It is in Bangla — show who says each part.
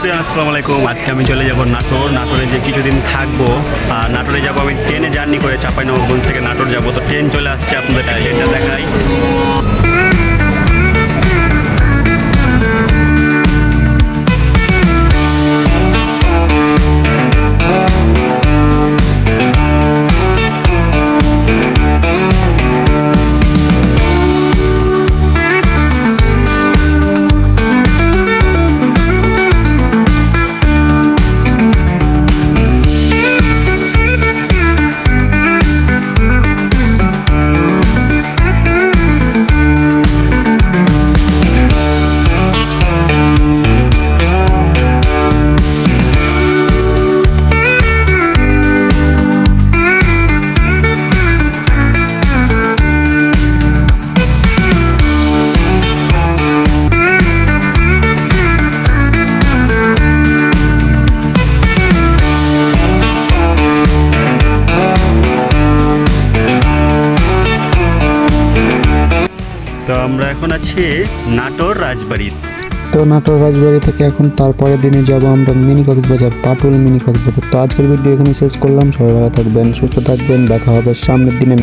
Speaker 1: এভরিওয়ান আসসালামু আলাইকুম। আজকে আমি চলে যাব নাটোরে যে কিছুদিন থাকবো। নাটোরে যাব আমি ট্রেনে জার্নি করে, চাঁপাইনবাবগঞ্জ থেকে নাটোর যাব। তো ট্রেন চলে আসছে, আপনাদের ট্রেনটা দেখাই। তো আমরা এখন আছি নাটোর রাজবাড়ি।
Speaker 2: তো নাটোর রাজবাড়ি থেকে এখন তারপরের দিনে যাব আমরা মিনি কক্সবাজার, পাটুল মিনি কক্সবাজার। তো আজকের ভিডিও এখানে শেষ করলাম। সবাই ভালো থাকবেন, সুস্থ থাকবেন, দেখা হবে সামনের দিনে।